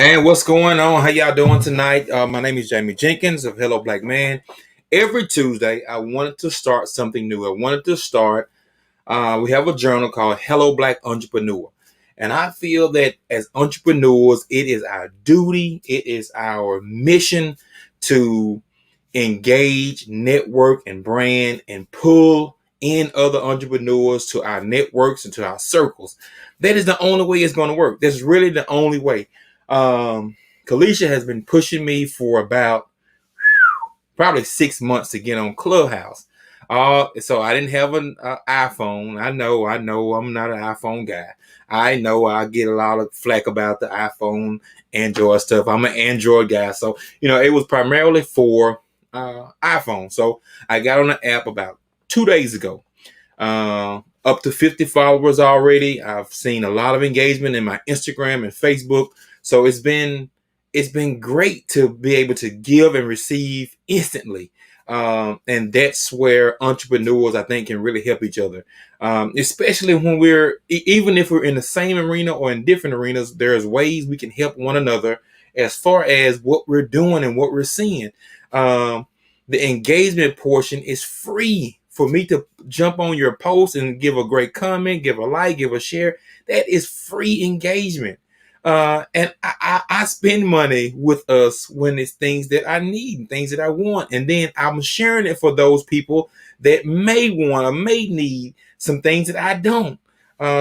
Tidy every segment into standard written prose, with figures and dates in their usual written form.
And what's going on? How y'all doing tonight? My name is Jamie Jenkins of Hello Black Man. Every Tuesday, I wanted to start something new. I wanted to start. We have a journal called Hello Black Entrepreneur, and I feel that as entrepreneurs, it is our duty, it is our mission to engage, network, and brand, and pull in other entrepreneurs to our networks and to our circles. That is the only way it's going to work. That's really the only way. Kalisha has been pushing me for about probably 6 months to get on Clubhouse. So I didn't have an iPhone. I know, I'm not an iPhone guy. I know I get a lot of flack about the iPhone, Android stuff. I'm an Android guy. So, it was primarily for iPhone. So I got on the app about 2 days ago. Up to 50 followers already. I've seen a lot of engagement in my Instagram and Facebook. So it's been great to be able to give and receive instantly. And that's where entrepreneurs, I think, can really help each other. Especially when even if we're in the same arena or in different arenas, there's ways we can help one another as far as what we're doing and what we're seeing. The engagement portion is free. For me to jump on your post and give a great comment, give a like, give a share, that is free engagement. And I spend money with us when it's things that I need, things that I want. And then I'm sharing it for those people that may want or may need some things that I don't.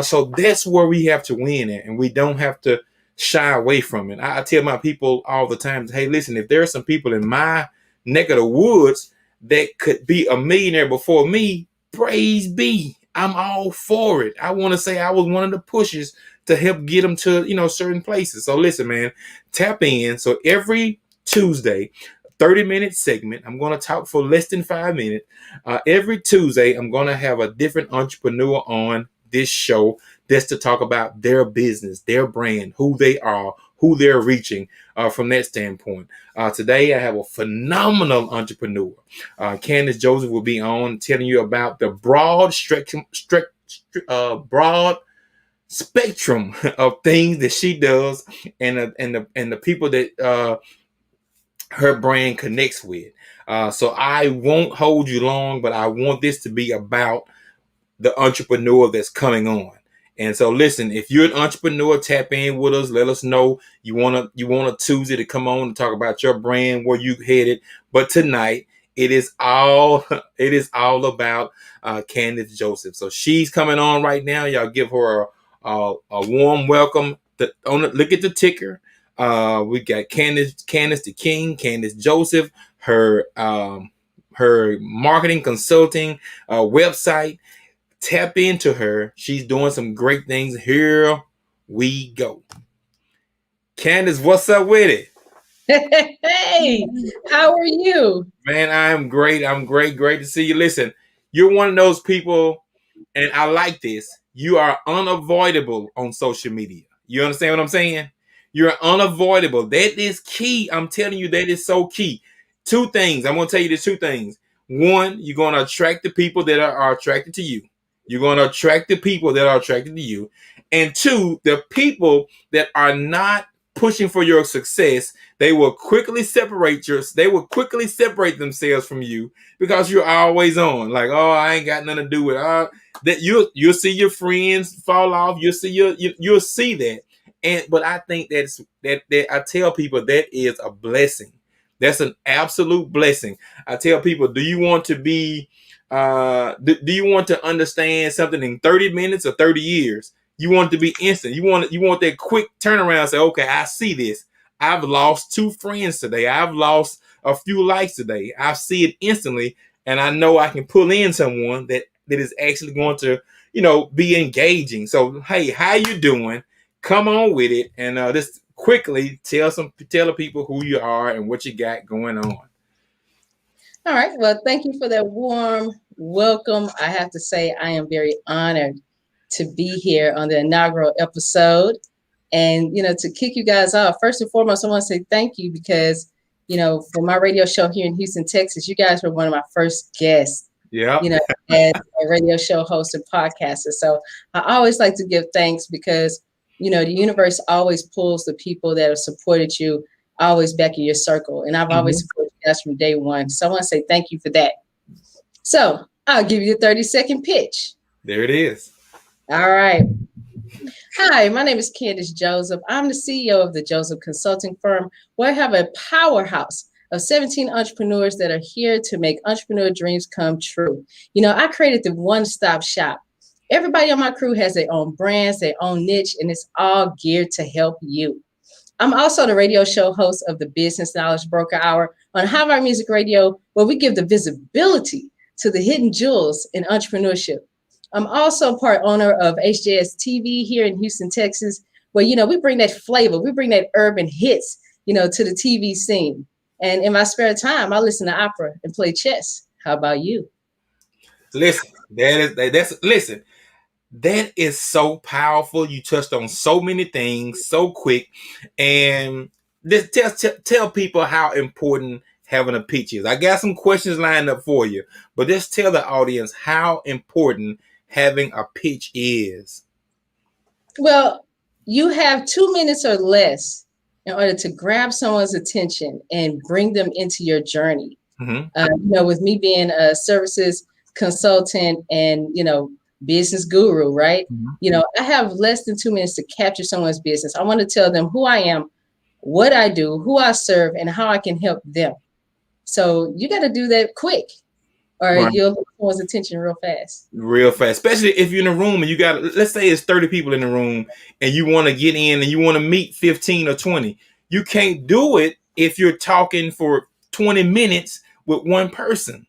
So that's where we have to win at, and we don't have to shy away from it. I tell my people all the time, hey, listen, if there are some people in my neck of the woods that could be a millionaire before me, praise be. I'm all for it. I want to say I was one of the pushers to help get them to, certain places. So listen, man, tap in. So every Tuesday, 30-minute segment, I'm going to talk for less than 5 minutes. Every Tuesday, I'm going to have a different entrepreneur on this show just to talk about their business, their brand, who they are, who they're reaching from that standpoint. Today, I have a phenomenal entrepreneur. Candace Joseph will be on telling you about the broad spectrum of things that she does and the people that her brand connects with. So I won't hold you long, but I want this to be about the entrepreneur that's coming on. And so listen, if you're an entrepreneur, tap in with us. Let us know you want a Tuesday to come on and talk about your brand, where you headed. But tonight it is all about Candace Joseph. So she's coming on right now. Y'all give her a warm welcome. Look at the ticker. We got Candace the King, Candace Joseph, her marketing consulting website. Tap into her. She's doing some great things. Here we go. Candace, what's up with it? Hey, how are you? Man, I'm great. I'm great. Great to see you. Listen, you're one of those people, and I like this. You are unavoidable on social media. You understand what I'm saying? You're unavoidable. That is key. I'm telling you, that is so key. Two things. I'm going to tell you the two things. One, you're going to attract the people that are attracted to you. You're going to attract the people that are attracted to you. And two, the people that are not pushing for your success, they will quickly separate themselves from you because you're always on. Like, oh, I ain't got nothing to do with it. That you'll see your friends fall off. You'll see that. But I think that I tell people that is a blessing. That's an absolute blessing. I tell people, do you want to be do you want to understand something in 30 minutes or 30 years? You want it to be instant. You want that quick turnaround. Say, okay, I see this. I've lost 2 friends today. I've lost a few likes today. I see it instantly, and I know I can pull in someone that is actually going to, be engaging. So, hey, how you doing? Come on with it, and just quickly tell the people who you are and what you got going on. All right. Well, thank you for that warm welcome. I have to say I am very honored to be here on the inaugural episode. And, to kick you guys off, first and foremost, I want to say thank you because, for my radio show here in Houston, Texas, you guys were one of my first guests. Yeah. As a radio show host and podcaster. So I always like to give thanks because the universe always pulls the people that have supported you always back in your circle. And I've always Mhm. supported you guys from day one. So I want to say thank you for that. So I'll give you a 30-second pitch. There it is. All right. Hi, my name is Candace Joseph. I'm the CEO of the Joseph Consulting Firm, where I have a powerhouse of 17 entrepreneurs that are here to make entrepreneur dreams come true. I created the one-stop shop. Everybody on my crew has their own brands, their own niche, and it's all geared to help you. I'm also the radio show host of the Business Knowledge Broker Hour on Harvard Music Radio, where we give the visibility to the hidden jewels in entrepreneurship. I'm also part owner of HJS TV here in Houston, Texas, where, we bring that flavor, we bring that urban hits, to the TV scene. And in my spare time, I listen to opera and play chess. How about you? Listen, listen. That is so powerful. You touched on so many things so quick, and this tell people how important having a pitch is. I got some questions lined up for you, but just tell the audience how important having a pitch is. Well, you have 2 minutes or less in order to grab someone's attention and bring them into your journey. With me being a services consultant and, business guru, right? Mm-hmm. I have less than 2 minutes to capture someone's business. I want to tell them who I am, what I do, who I serve, and how I can help them. So you got to do that quick, or Right. you'll get someone's attention real fast. Real fast, especially if you're in a room and you got, let's say it's 30 people in the room and you want to get in and you want to meet 15 or 20. You can't do it if you're talking for 20 minutes with one person.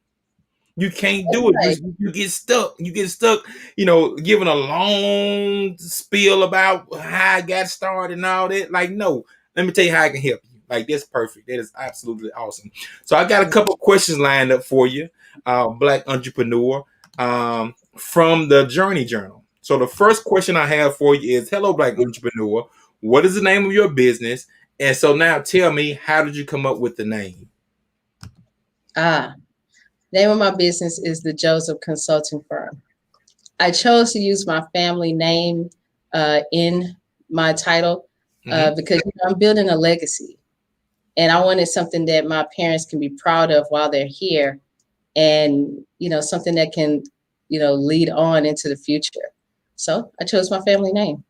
You can't do it. Right. You get stuck. Giving a long spiel about how I got started and all that. Like, no, let me tell you how I can help you. Like, that's perfect. That is absolutely awesome. So I got a couple questions lined up for you, Black entrepreneur, from the Journey Journal. So the first question I have for you is, hello, Black entrepreneur. What is the name of your business? And so now tell me, how did you come up with the name? Name of my business is the Joseph Consulting Firm. I chose to use my family name in my title because I'm building a legacy. And I wanted something that my parents can be proud of while they're here, and, something that can, lead on into the future. So I chose my family name.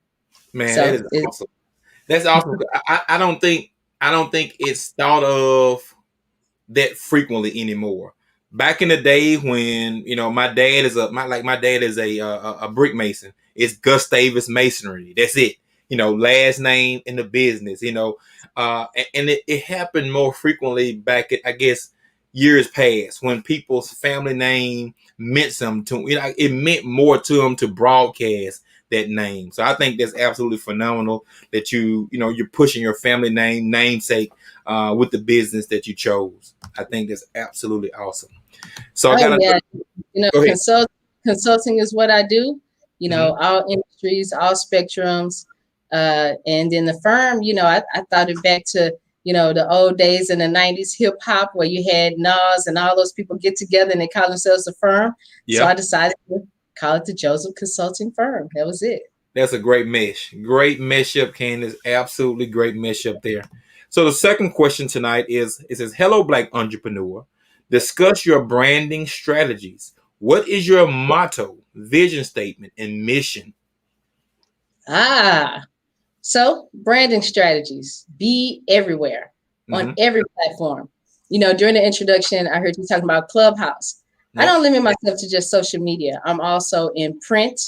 Man, So that is awesome. That's awesome. I don't think it's thought of that frequently anymore. Back in the day when my dad is a brick mason. It's Gustavus Masonry. That's it. Last name in the business. And it happened more frequently back at, I guess, years past when people's family name meant something to them. It meant more to them to broadcast that name. So I think that's absolutely phenomenal that you're pushing your family namesake with the business that you chose. I think that's absolutely awesome. So Go ahead. Consulting is what I do. All industries, all spectrums, and in the firm, I thought it back to the old days in the 90s hip hop where you had Nas and all those people get together and they call themselves a firm. Yeah. So I decided to call it the Joseph Consulting Firm. That was it. That's a great mesh. Great mesh up, Candace. Absolutely great mesh up there. So the second question tonight is, it says, hello, Black entrepreneur. Discuss your branding strategies. What is your motto, vision statement, and mission? So branding strategies, be everywhere, on every platform. During the introduction, I heard you talking about Clubhouse. Yep. I don't limit myself to just social media. I'm also in print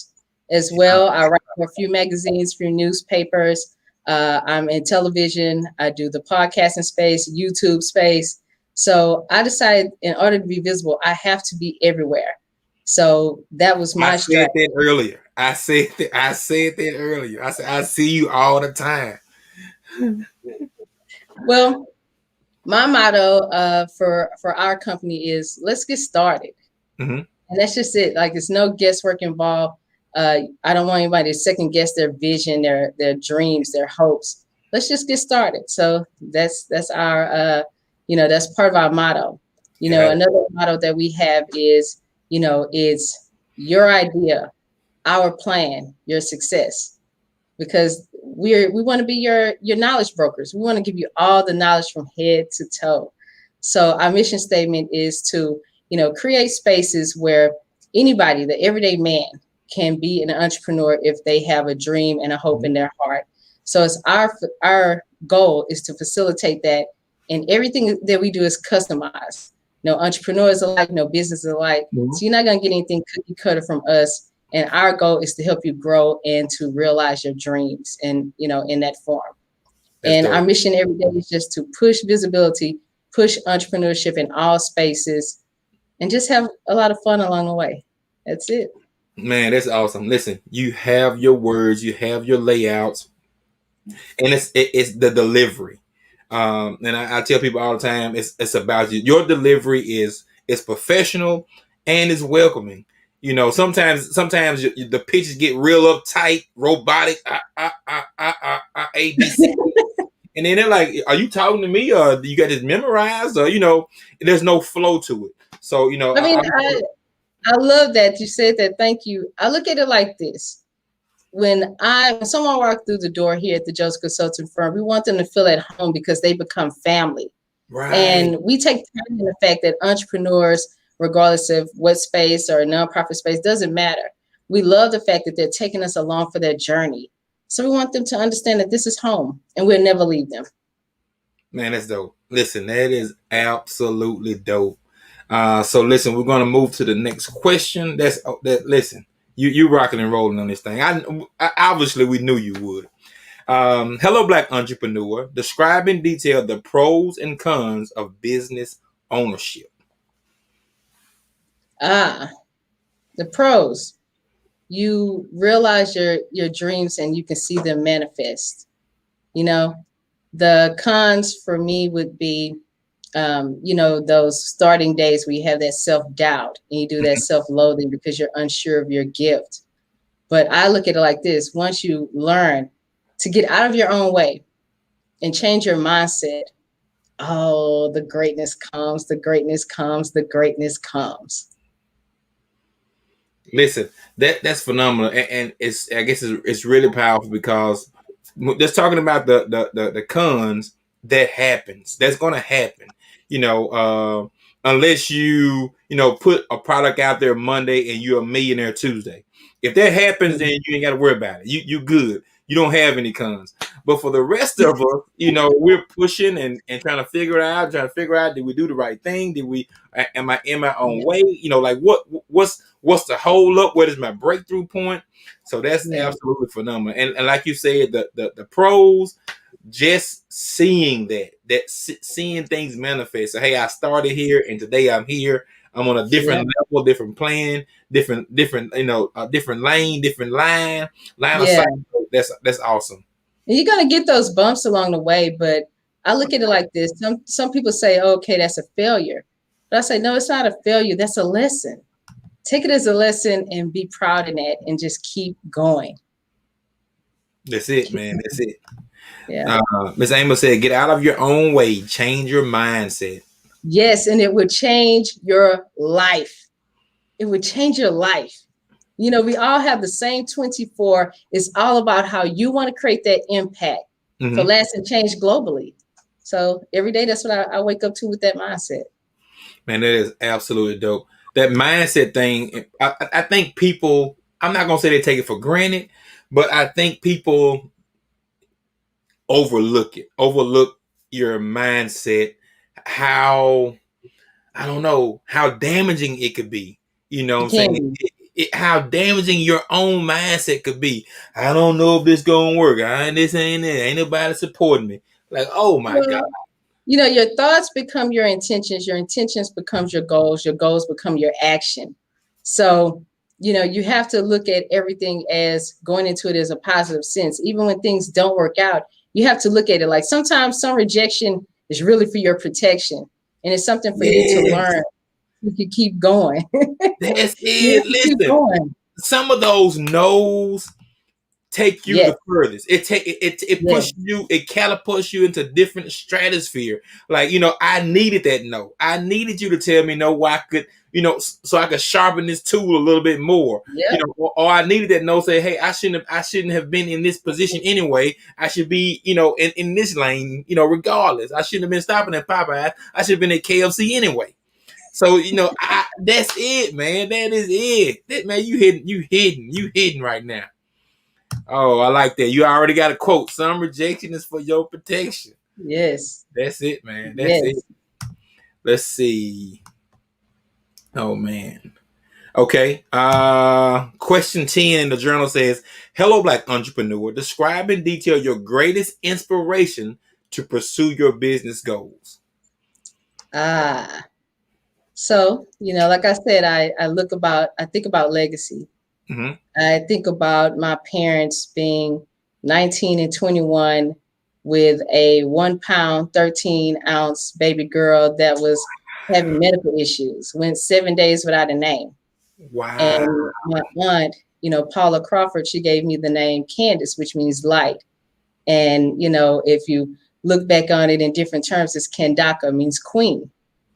as well. I write for a few magazines, few newspapers. I'm in television. I do the podcasting space, YouTube space. So I decided in order to be visible, I have to be everywhere. So that was my strategy. I said that earlier. I said, I see you all the time. Well, my motto for our company is, let's get started. And that's just it. Like, there's no guesswork involved. I don't want anybody to second guess their vision, their dreams, their hopes. Let's just get started. So that's our, that's part of our motto. Another motto that we have is, it's your idea, our plan, your success. Because we want to be your knowledge brokers. We want to give you all the knowledge from head to toe. So our mission statement is to, create spaces where anybody, the everyday man, can be an entrepreneur if they have a dream and a hope in their heart. So it's our goal is to facilitate that, and everything that we do is customized. No entrepreneurs alike, no business alike. Mhm. So you're not gonna get anything cookie cutter from us. And our goal is to help you grow and to realize your dreams, and in that form. That's And our dope. mission every day is just to push visibility, push entrepreneurship in all spaces, and just have a lot of fun along the way. That's it. Man, that's awesome. Listen, you have your words, you have your layouts, and it's the delivery. And I tell people all the time, it's about you. Your delivery is professional and is welcoming. Sometimes the pitches get real uptight, robotic, ABC, and then they're like, "Are you talking to me, or do you got this memorized?" Or there's no flow to it. So I mean, I love that you said that. Thank you. I look at it like this. When someone walks through the door here at the Joseph Consulting Firm, we want them to feel at home because they become family. right, And we take pride in the fact that entrepreneurs, regardless of what space or nonprofit space, doesn't matter. We love the fact that they're taking us along for their journey. So we want them to understand that this is home and we'll never leave them. man, that's dope. Listen, that is absolutely dope. So listen, we're gonna move to the next question. Listen, you rocking and rolling on this thing. I obviously we knew you would. Hello, Black entrepreneur. Describe in detail the pros and cons of business ownership. The pros. You realize your dreams and you can see them manifest. The cons for me would be those starting days where you have that self-doubt and you do that self-loathing because you're unsure of your gift. But I look at it like this: once you learn to get out of your own way and change your mindset, oh, the greatness comes, the greatness comes, the greatness comes. Listen, that's phenomenal, and I guess it's really powerful because just talking about the cons that happens, that's going to happen. Unless you put a product out there Monday and you're a millionaire Tuesday. If that happens, then you ain't got to worry about it. You good. You don't have any cons. But for the rest of us, we're pushing and trying to figure it out. Trying to figure out, did we do the right thing? Did we? Am I in my own way? Like what's the hold up? What is my breakthrough point? So that's absolutely phenomenal. And like you said, the pros, just seeing seeing things manifest. So hey, I started here and today I'm here. I'm on a different level, different plan, different different lane, different line of sight. That's awesome. And you're gonna get those bumps along the way, but I look at it like this. Some people say, oh, okay, that's a failure. But I say, no, it's not a failure. That's a lesson. Take it as a lesson and be proud in it and just keep going. That's it, man. That's it. Yeah. Ms. Amos said, get out of your own way, change your mindset. Yes, and it would change your life. It would change your life. We all have the same 24. It's all about how you want to create that impact for lasting change globally. So every day, that's what I wake up to with that mindset. Man, that is absolutely dope. That mindset thing, I think people, I'm not going to say they take it for granted, but I think people overlook your mindset, how, I don't know, how damaging it could be. You know what I'm saying? How damaging your own mindset could be. I don't know if this gonna work. This ain't it. Ain't nobody supporting me. Like, oh my God. Your thoughts become your intentions becomes your goals become your action. So, you have to look at everything as going into it as a positive sense. Even when things don't work out, you have to look at it like sometimes some rejection is really for your protection. And it's something for you to learn. You can keep going. That's it. Listen, some of those no's take you Yes. the furthest. It Yes. pushes you, it catapults you into different stratosphere. Like, I needed that no. I needed you to tell me no why I could, so I could sharpen this tool a little bit more. Yep. Or I needed that no say, hey, I shouldn't have been in this position anyway. I should be, in this lane, regardless. I shouldn't have been stopping at Popeyes. I should have been at KFC anyway. So, that's it, man. That is it. That man, you hidden right now. Oh, I like that. You already got a quote. Some rejection is for your protection. Yes. That's it, man. That's it. Yes. Let's see. Oh man. Okay. Question 10 in the journal says, hello, Black entrepreneur. Describe in detail your greatest inspiration to pursue your business goals. Ah. So, like I said, I think about legacy. Mm-hmm. I think about my parents being 19 and 21 with a 1 pound, 13 ounce baby girl that was having medical issues, went 7 days without a name. Wow. And my aunt, Paula Crawford, she gave me the name Candace, which means light. And, if you look back on it in different terms, it's Kandaka, means queen,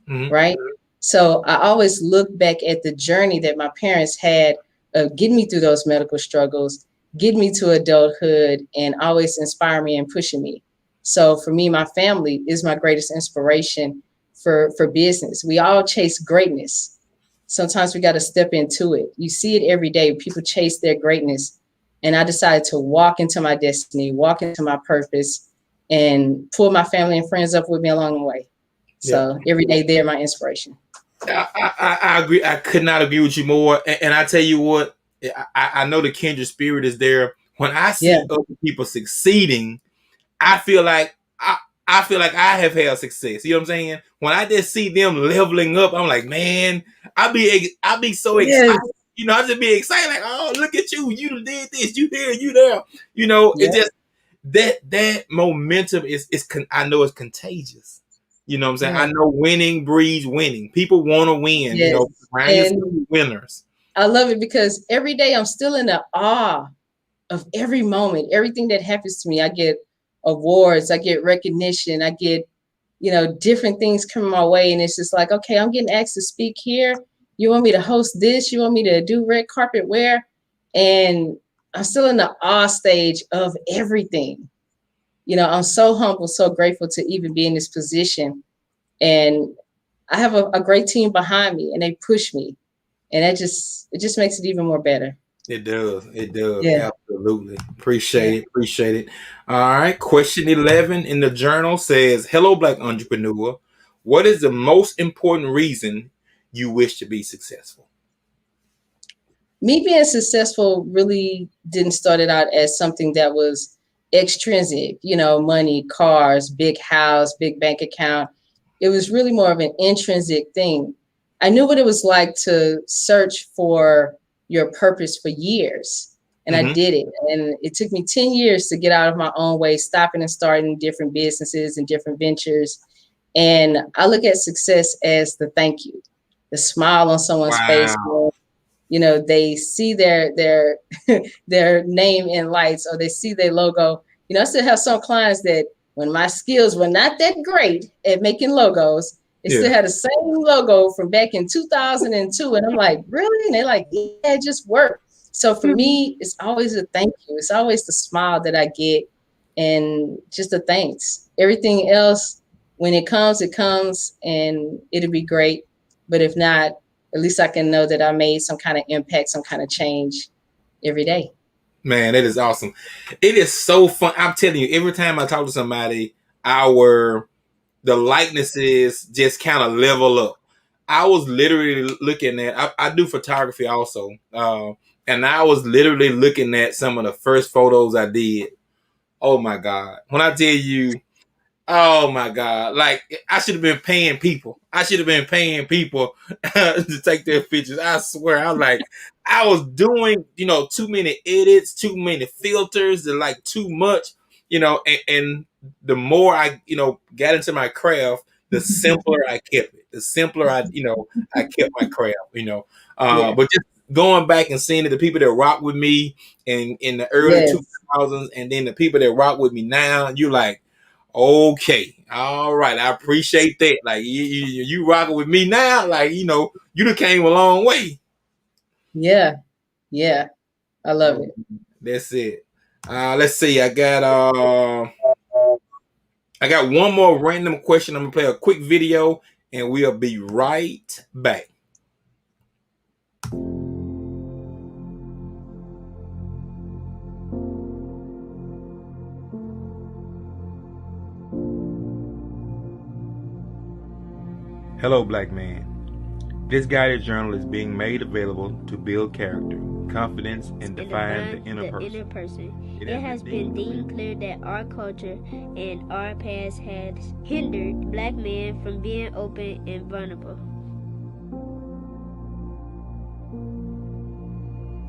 Mm-hmm. right? So I always look back at the journey that my parents had of getting me through those medical struggles, getting me to adulthood, and always inspire me and pushing me. So for me, my family is my greatest inspiration for business. We all chase greatness. Sometimes we got to step into it. You see it every day. People chase their greatness. And I decided to walk into my destiny, walk into my purpose, and pull my family and friends up with me along the way. So every day they're my inspiration. I agree. I could not agree with you more. And I tell you what, I know the kindred spirit is there. When I Yeah. see other people succeeding, I feel like I feel like I have had success. You know what I'm saying? When I just see them leveling up, I'm like, man, I be so Yes. excited. I just be excited, like, oh, look at you. You did this, you here, you there. It Yeah. just that momentum I know it's contagious. You know what I'm saying? Yeah. I know winning breeds winning. People want to win, Yes. surround And yourself with winners. I love it because every day I'm still in the awe of every moment, everything that happens to me. I get awards, I get recognition, I get, different things coming my way. And it's just like, okay, I'm getting asked to speak here. You want me to host this? You want me to do red carpet wear? And I'm still in the awe stage of everything. I'm so humble, so grateful to even be in this position. And I have a great team behind me and they push me. And it just makes it even more better. It does. It does. Yeah. Absolutely. Yeah. Appreciate it. Appreciate it. All right. Question 11 in the journal says, hello, Black entrepreneur. What is the most important reason you wish to be successful? Me being successful really didn't start it out as something that was extrinsic, money, cars, big house, big bank account. It was really more of an intrinsic thing. I knew what it was like to search for your purpose for years. And I Mm-hmm. did it. And it took me 10 years to get out of my own way, stopping and starting different businesses and different ventures. And I look at success as the thank you, the smile on someone's face. Wow. They see their their name in lights, or they see their logo. I still have some clients that when my skills were not that great at making logos, they Yeah. still had the same logo from back in 2002. And I'm like, really? And they're like, yeah, it just worked. So for me, it's always a thank you. It's always the smile that I get and just the thanks. Everything else, when it comes, and it'll be great. But if not, at least I can know that I made some kind of impact, some kind of change every day. Man, that is awesome. It is so fun. I'm telling you, every time I talk to somebody, the likenesses just kind of level up. I was literally looking at, I do photography also. And I was literally looking at some of the first photos I did. Oh my God. When I tell you, oh my God. Like, I should have been paying people. I should have been paying people to take their pictures. I swear. I was doing, too many edits, too many filters, and like too much, and the more I, got into my craft, the simpler I kept it. The simpler I kept my craft, Yeah. But going back and seeing the people that rock with me in the early Yes. 2000s, and then the people that rock with me now, you're like, okay, all right, I appreciate that. Like you rocking with me now, like you done came a long way. Yeah. Yeah. I love Oh, it. that's it. Let's see. I got one more random question. I'm gonna play a quick video, and we'll be right back. Hello, black man. This guided journal is being made available to build character, confidence, and define the inner person. It has been deemed clear that our culture and our past has hindered black men from being open and vulnerable.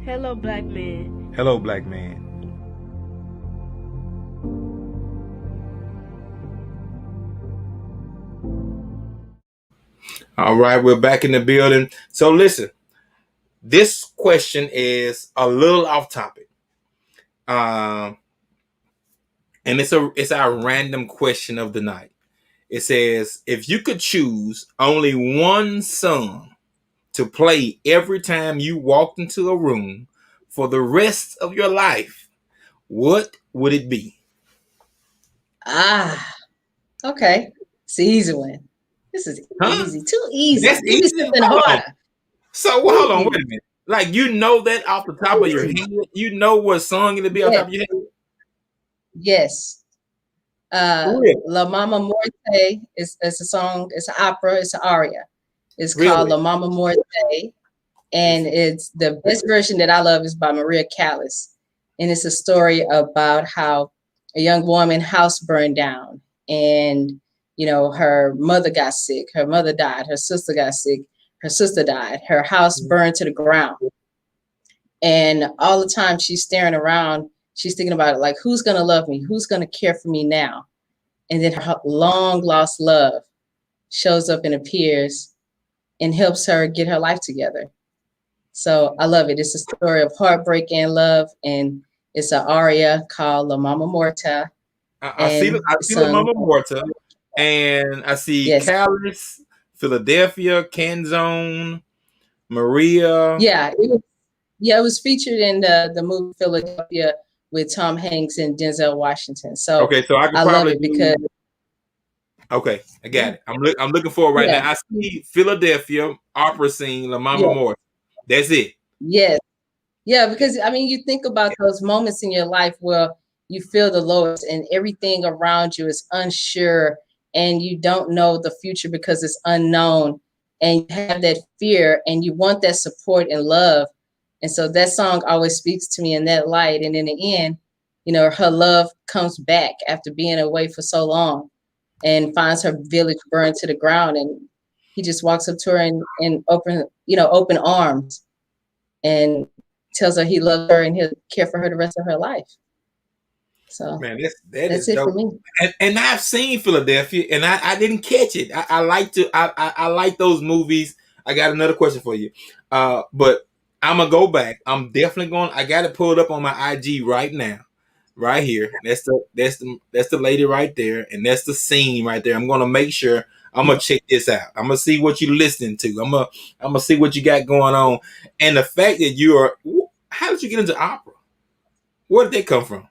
Hello, black man. Hello, black man. All right, we're back in the building. So listen, this question is a little off topic, and it's our random question of the night. It says, if you could choose only one song to play every time you walked into a room for the rest of your life, what would it be? Ah, okay. It's an easy one. This is Huh? easy. Too easy. That's Give me easy. something Hold on. harder. So hold Too on, easy. wait a minute. Like you know that off the top of your Easy. head, you know what song it'll be off the Yes. top of your head. Yes. Really? La Mama Morte is a song, it's an opera, it's an aria. It's called Really? La Mama Morte. And it's the best version that I love is by Maria Callas. And it's a story about how a young woman house burned down and her mother got sick, her mother died, her sister got sick, her sister died, her house burned to the ground. And all the time she's staring around, she's thinking about it like, who's gonna love me? Who's gonna care for me now? And then her long lost love shows up and appears and helps her get her life together. So I love it. It's a story of heartbreak and love, and it's an aria called La Mama Morta. I see And the sung, Mama Morta, and I see yes, Callis, Philadelphia, Canzone, Maria. it was featured in the movie Philadelphia with Tom Hanks and Denzel Washington. So Okay, so I could I love probably it because do. Okay, I got it. I'm looking for it right yeah, now. I see Philadelphia opera scene, La Mama yeah, Morta. That's it. yes. Yeah, because I mean, you think about those moments in your life where you feel the lowest and everything around you is unsure and you don't know the future because it's unknown and you have that fear and you want that support and love. And so that song always speaks to me in that light. And in the end, her love comes back after being away for so long and finds her village burned to the ground. And he just walks up to her and open arms and tells her he loves her and he'll care for her the rest of her life. So Man, that that's is it for dope. me. And I've seen Philadelphia, and I didn't catch it. I like those movies. I got another question for you, but I'm gonna go back. I'm definitely going. I got to pull it up on my IG right now, right here. That's the lady right there, and that's the scene right there. I'm gonna make sure. I'm gonna check this out. I'm gonna see what you're listening to. I'm gonna see what you got going on, and the fact that you are. How did you get into opera? Where did that come from?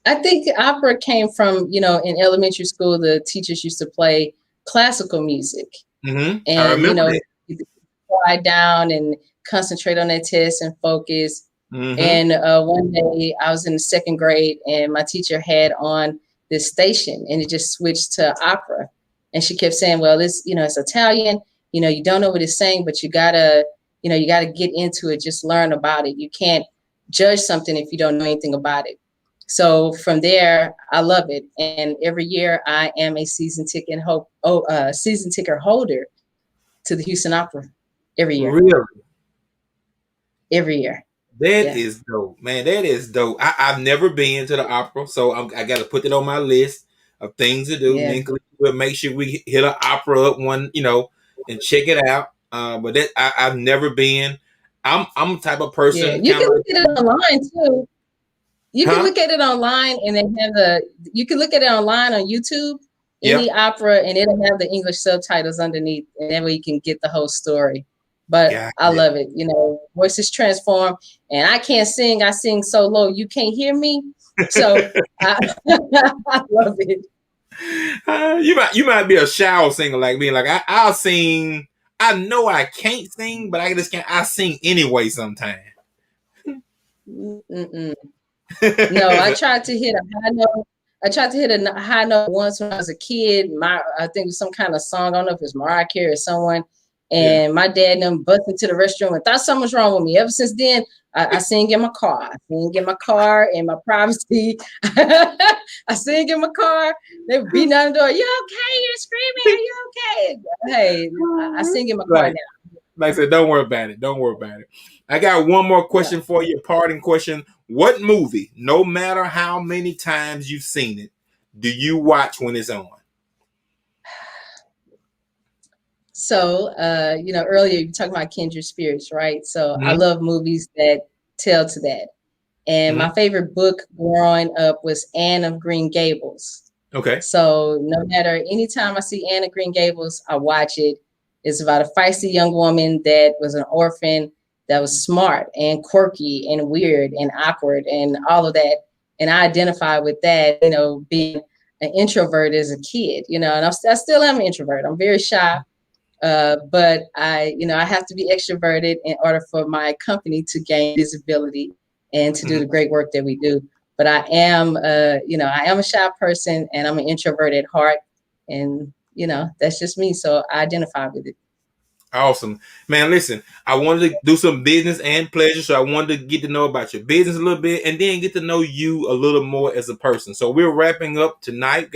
I think opera came from, in elementary school, the teachers used to play classical music I and, remember that. you could quiet down and concentrate on that test and focus. Mm-hmm. And one day I was in the second grade and my teacher had on this station and it just switched to opera. And she kept saying, well, it's Italian, you don't know what it's saying, but you gotta get into it, just learn about it. You can't judge something if you don't know anything about it. So from there, I love it. And every year I am a season ticket holder to the Houston Opera every year, Really? every year. That Yeah. is dope, man. That is dope. I've never been to the opera, so I got to put it on my list of things to do. Yeah. Me and Khalid will make sure we hit an opera up one, and check it out. but I've never been. I'm the type of Yeah, person you kind can of look at it online too. You can huh? look at it online, and they have the. You can look at it online on YouTube, Yeah, any opera, and it'll have the English subtitles underneath, and that way you can get the whole story. But got I it. love it. You know, voices transform, and I can't sing. I sing so low, you can't hear me. So I, I love it. You might be a shower singer like me. Like I'll sing. I know I can't sing, but I just can't. I sing anyway sometimes. Mm-mm. No, I tried to hit a high note. I tried to hit a high note once when I was a kid. I think it was some kind of song. I don't know if it's Mariah Carey or someone. Yeah. And my dad and them busted into the restroom and thought something was wrong with me. Ever since then, I sing in my car. I sing in my car in my privacy. I sing in my car. They're beating on the door. You okay? You're screaming. Are you okay? Hey, I sing in my car Like, now. like I said, don't worry about it. Don't worry about it. I got one more Yeah. question for you. Parting question. What movie, no matter how many times you've seen it, do you watch when it's on? So, earlier you talking about kindred spirits, right? So I Mm-hmm. love movies that tell to that. And Mm-hmm. my favorite book growing up was Anne of Green Gables. Okay. So no matter anytime I see Anne of Green Gables, I watch it. It's about a feisty young woman that was an orphan that was smart and quirky and weird and awkward and all of that. And I identify with that, being an introvert as a kid, and I still am an introvert. I'm very shy. But I have to be extroverted in order for my company to gain visibility and to do Mm-hmm. the great work that we do. But I am a shy person and I'm an introvert at heart. And, that's just me. So I identify with it. Awesome. Man, listen, I wanted to do some business and pleasure. So I wanted to get to know about your business a little bit and then get to know you a little more as a person. So we're wrapping up tonight.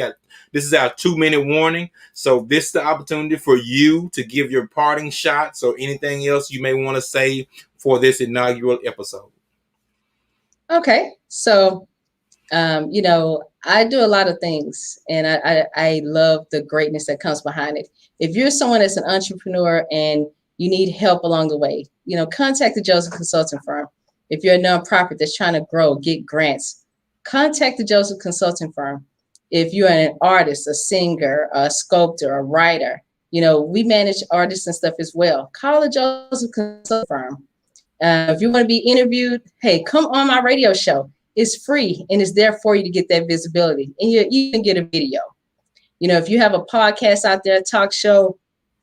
This is our 2-minute warning. So this is the opportunity for you to give your parting shots or anything else you may want to say for this inaugural episode. Okay. So, I do a lot of things and I love the greatness that comes behind it. If you're someone that's an entrepreneur and you need help along the way, contact the Joseph Consulting Firm. If you're a nonprofit that's trying to grow, get grants, contact the Joseph Consulting Firm. If you're an artist, a singer, a sculptor, a writer, we manage artists and stuff as well. Call the Joseph Consulting Firm. If you want to be interviewed, hey, come on my radio show. It's free and it's there for you to get that visibility. And you even get a video. If you have a podcast out there, a talk show,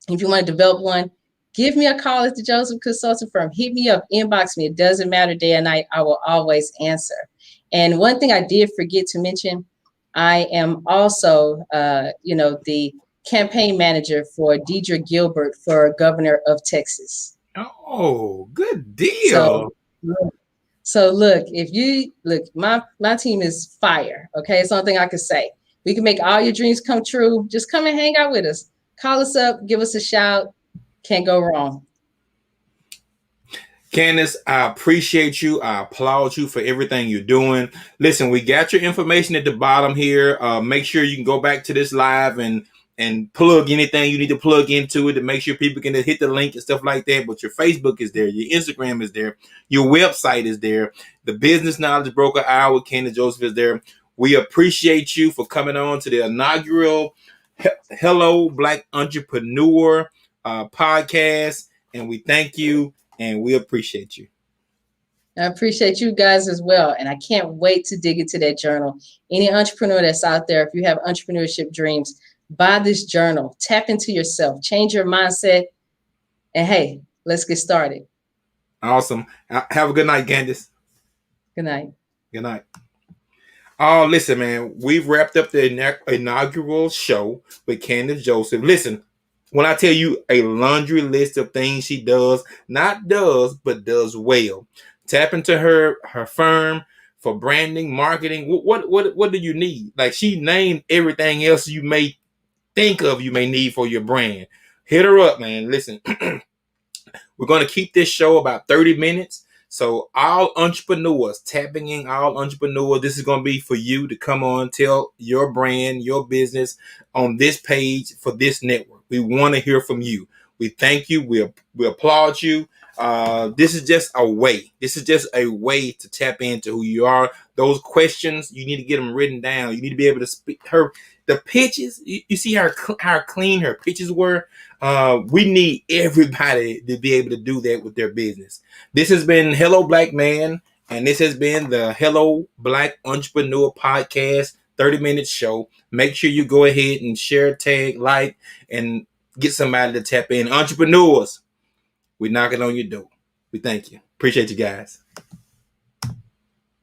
if you want to develop one, give me a call at the Joseph Consulting Firm. Hit me up, inbox me. It doesn't matter day or night. I will always answer. And one thing I did forget to mention, I am also, the campaign manager for Deidre Gilbert for governor of Texas. Oh, good So deal. look, if you look, my team is fire. Okay, it's the only thing I can say. We can make all your dreams come true. Just come and hang out with us. Call us up, give us a shout. Can't go wrong. Candace, I appreciate you. I applaud you for everything you're doing. Listen, we got your information at the bottom here. Make sure you can go back to this live and plug anything you need to plug into it to make sure people can hit the link and stuff like that. But your Facebook is there, your Instagram is there, your website is there, the Business Knowledge Broker Hour with Candace Joseph is there. We appreciate you for coming on to the inaugural Hello Black Entrepreneur podcast, and we thank you. And we appreciate you. I appreciate you guys as well. And I can't wait to dig into that journal. Any entrepreneur that's out there, if you have entrepreneurship dreams, buy this journal, tap into yourself, change your mindset. And hey, let's get started. Awesome. Have a good night, Candace. Good night. Good night. Oh, listen, man, we've wrapped up the inaugural show with Candace Joseph. Listen, when I tell you a laundry list of things she does, not does, but does well. Tap into her firm for branding, marketing. What do you need? Like, she named everything else you may think of you may need for your brand. Hit her up, man. Listen, we're going to keep this show about 30 minutes. So all entrepreneurs, tapping in all entrepreneurs, this is going to be for you to come on, tell your brand, your business on this page for this network. We want to hear from you. We thank you. We applaud you. This is just a way. This is just a way to tap into who you are. Those questions, you need to get them written down. You need to be able to speak her. The pitches, you see how clean her pitches were. We need everybody to be able to do that with their business. This has been Hello Black Man, and this has been the Hello Black Entrepreneur Podcast 30-minute show. Make sure you go ahead and share, tag, like, and get somebody to tap in. Entrepreneurs, we're knocking on your door. We thank you. Appreciate you guys.